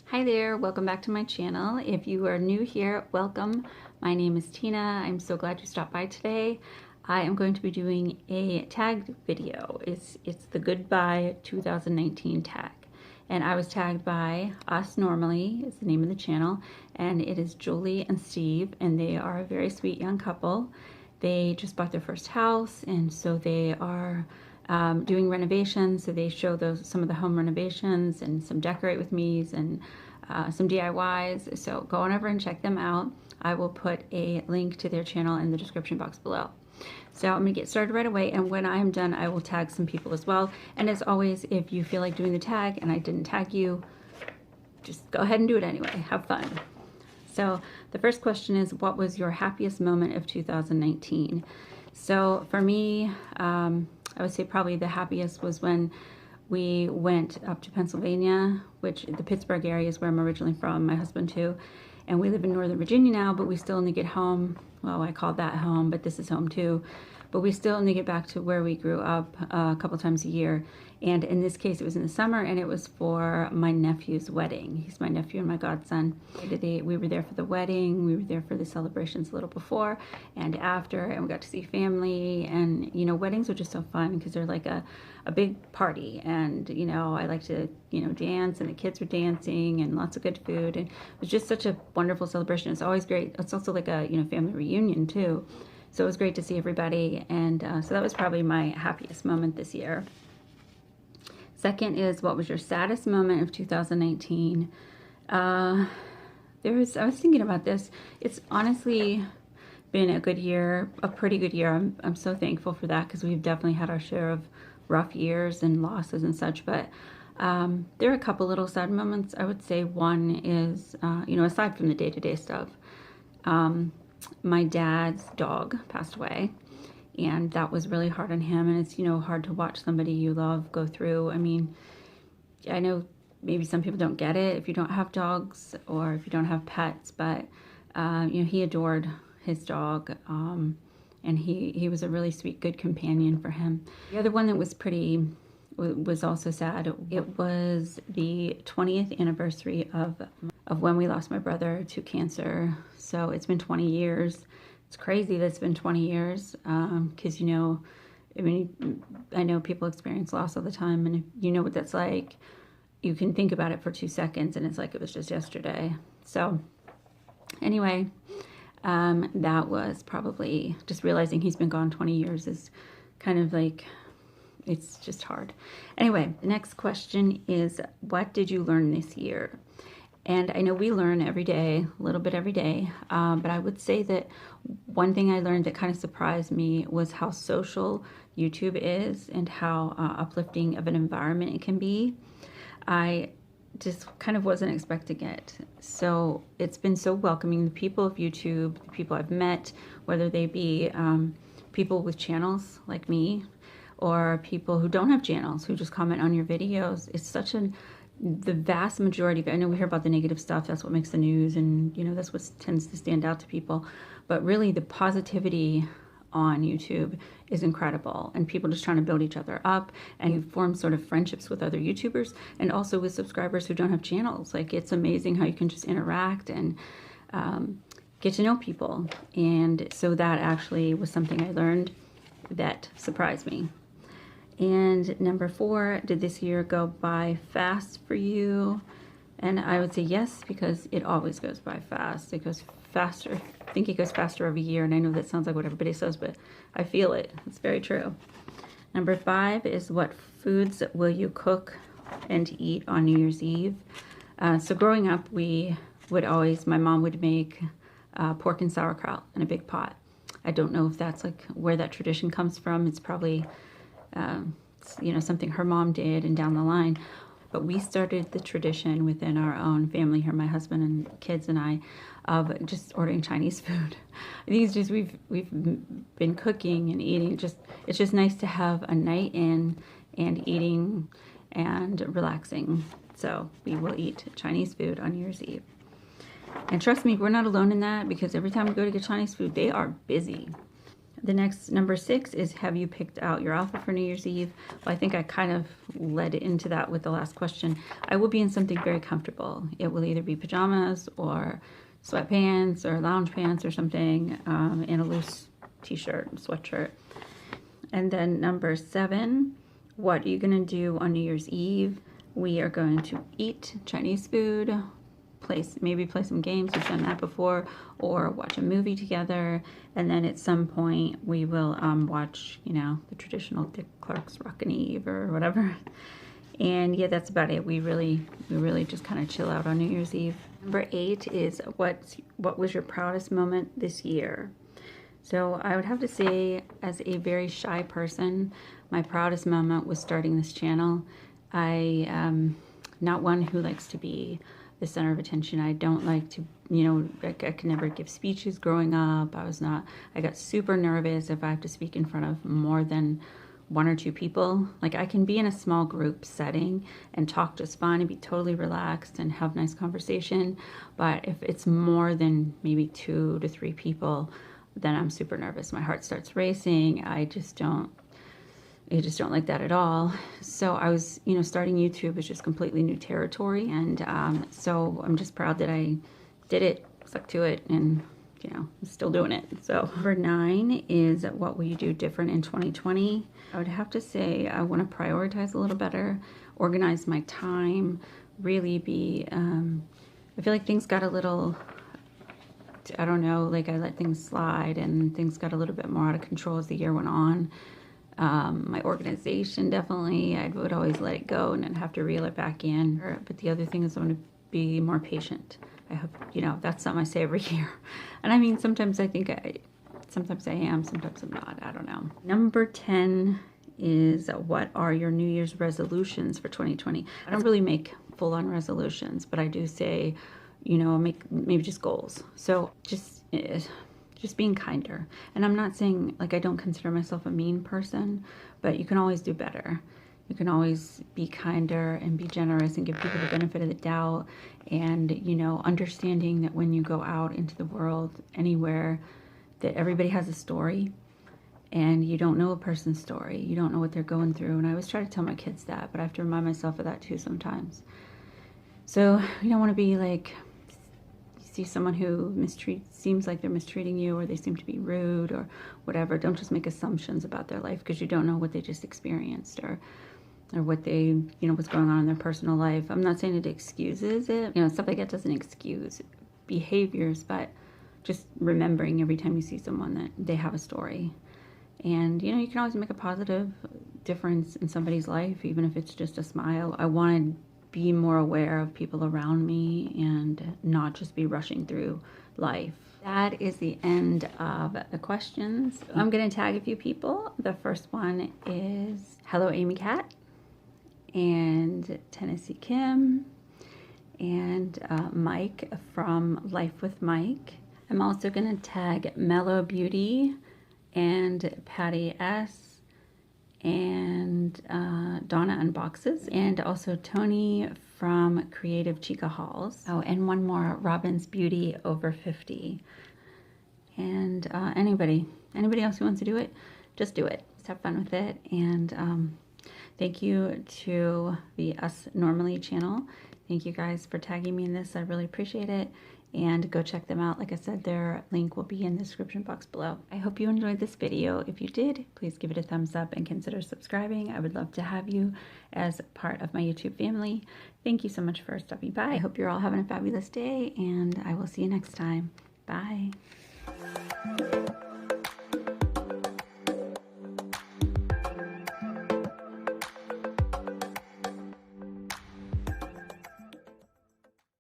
Hi there, welcome back to my channel. If you are new here, welcome. My name is Tina. I'm so glad you stopped by today. I am going to be doing a tagged video. It's the Goodbye 2019 tag. And I was tagged by Us Normally, is the name of the channel, and it is Julie and Steve, and they are a very sweet young couple. They just bought their first house, and so they are doing renovations. So they show some of the home renovations and some decorate with me's and some DIYs. So go on over and check them out. I will put a link to their channel in the description box below. So I'm gonna get started right away, and when I'm done, I will tag some people as well. And as always, if you feel like doing the tag and I didn't tag you, just go ahead and do it anyway. Have fun. So the first question is, what was your happiest moment of 2019? So for me, I would say probably the happiest was when we went up to Pennsylvania, which the Pittsburgh area is where I'm originally from, my husband too. And we live in Northern Virginia now, but we still only get home. Well, I call that home, but this is home too. But we still only get back to where we grew up a couple times a year. And in this case, it was in the summer, and it was for my nephew's wedding. He's my nephew and my godson. We were there for the wedding. We were there for the celebrations a little before and after, and we got to see family. And, you know, weddings are just so fun because they're like a big party. And, you know, I like to, you know, dance, and the kids were dancing, and lots of good food. And it was just such a wonderful celebration. It's always great. It's also like a, you know, family reunion too. So it was great to see everybody. And so that was probably my happiest moment this year. Second is, what was your saddest moment of 2019? I was thinking about this. It's honestly been a good year, a pretty good year. I'm so thankful for that, because we've definitely had our share of rough years and losses and such. But there are a couple little sad moments. I would say one is, you know, aside from the day-to-day stuff, my dad's dog passed away. And that was really hard on him, and it's, you know, hard to watch somebody you love go through. I mean, I know maybe some people don't get it if you don't have dogs or if you don't have pets, but, you know, he adored his dog, and he was a really sweet, good companion for him. The other one that was also sad. It was the 20th anniversary of when we lost my brother to cancer. So it's been 20 years. It's crazy that it's been 20 years, because, you know, I mean, I know people experience loss all the time, and if you know what that's like, you can think about it for 2 seconds, and it's like it was just yesterday. So anyway, that was probably, just realizing he's been gone 20 years is kind of like, it's just hard. Anyway, the next question is, what did you learn this year? And I know we learn every day, a little bit every day, but I would say that one thing I learned that kind of surprised me was how social YouTube is, and how uplifting of an environment it can be. I just kind of wasn't expecting it. So it's been so welcoming. The people of YouTube, the people I've met, whether they be people with channels like me, or people who don't have channels, who just comment on your videos, it's such the vast majority of it. I know we hear about the negative stuff, that's what makes the news, and, you know, that's what tends to stand out to people. But really, the positivity on YouTube is incredible, and people just trying to build each other up, and you form sort of friendships with other YouTubers, and also with subscribers who don't have channels. Like, it's amazing how you can just interact and get to know people. And so that actually was something I learned that surprised me. And number 4, did this year go by fast for you? And I would say yes, because it always goes by fast. It goes faster. I think it goes faster every year, and I know that sounds like what everybody says, but I feel it. It's very true. Number 5 is, what foods will you cook and eat on New Year's Eve? So growing up, my mom would make pork and sauerkraut in a big pot. I don't know if that's like where that tradition comes from. It's probably you know, something her mom did and down the line. But we started the tradition within our own family here, my husband and kids and I, of just ordering Chinese food. I think it's just, we've been cooking and eating. It's just nice to have a night in and eating and relaxing. So we will eat Chinese food on New Year's Eve. And trust me, we're not alone in that, because every time we go to get Chinese food, they are busy. The next, number 6, is have you picked out your outfit for New Year's Eve? Well, I think I kind of led into that with the last question. I will be in something very comfortable. It will either be pajamas or sweatpants or lounge pants or something, and a loose t-shirt and sweatshirt. And then number 7, what are you going to do on New Year's Eve? We are going to eat Chinese food, maybe play some games, we've done that before, or watch a movie together, and then at some point we will watch, you know, the traditional Dick Clark's Rockin' Eve or whatever. And yeah, that's about it. We really just kind of chill out on New Year's Eve. Number 8 is what was your proudest moment this year? So I would have to say, as a very shy person, my proudest moment was starting this channel. I am not one who likes to be the center of attention. I don't like to, you know, I could never give speeches growing up. I got super nervous if I have to speak in front of more than 1 or 2 people. Like, I can be in a small group setting and talk just fine and be totally relaxed and have nice conversation. But if it's more than maybe 2 to 3 people, then I'm super nervous. My heart starts racing. I just don't like that at all. So I was, you know, starting YouTube was just completely new territory. And so I'm just proud that I did it, stuck to it, and, you know, I'm still doing it. So number 9 is what will you do different in 2020? I would have to say I want to prioritize a little better, organize my time, really be, I feel like things got a little, I don't know, like I let things slide and things got a little bit more out of control as the year went on. My organization, definitely, I would always let it go and then have to reel it back in. But the other thing is I want to be more patient. I hope, you know, that's something I say every year. And I mean, sometimes I am, sometimes I'm not, I don't know. Number 10 is what are your New Year's resolutions for 2020? I don't really make full-on resolutions, but I do say, you know, make maybe just goals. So just being kinder. And I'm not saying, like, I don't consider myself a mean person, but you can always do better. You can always be kinder and be generous and give people the benefit of the doubt. And, you know, understanding that when you go out into the world, anywhere, that everybody has a story and you don't know a person's story. You don't know what they're going through. And I always try to tell my kids that, but I have to remind myself of that too sometimes. So you don't want to be like, see someone who seems like they're mistreating you, or they seem to be rude or whatever. Don't just make assumptions about their life, because you don't know what they just experienced or what they, you know, what's going on in their personal life. I'm not saying it excuses it. You know, stuff like that doesn't excuse behaviors, but just remembering every time you see someone that they have a story. And, you know, you can always make a positive difference in somebody's life, even if it's just a smile. I want to be more aware of people around me and not just be rushing through life. That is the end of the questions. I'm going to tag a few people. The first one is Hello Amy Cat and Tennessee Kim and Mike from Life with Mike. I'm also going to tag Mellow Beauty and Patty S and Donna Unboxes, and also Tony from Creative Chica Halls. Oh, and one more, Robin's Beauty Over 50. And anybody else who wants to do it, just do it. Just have fun with it. And thank you to the Us Normally channel. Thank you guys for tagging me in this. I really appreciate it. And go check them out. Like I said, their link will be in the description box below. I hope you enjoyed this video. If you did, please give it a thumbs up and consider subscribing. I would love to have you as part of my YouTube family. Thank you so much for stopping by. I hope you're all having a fabulous day, and I will see you next time. Bye.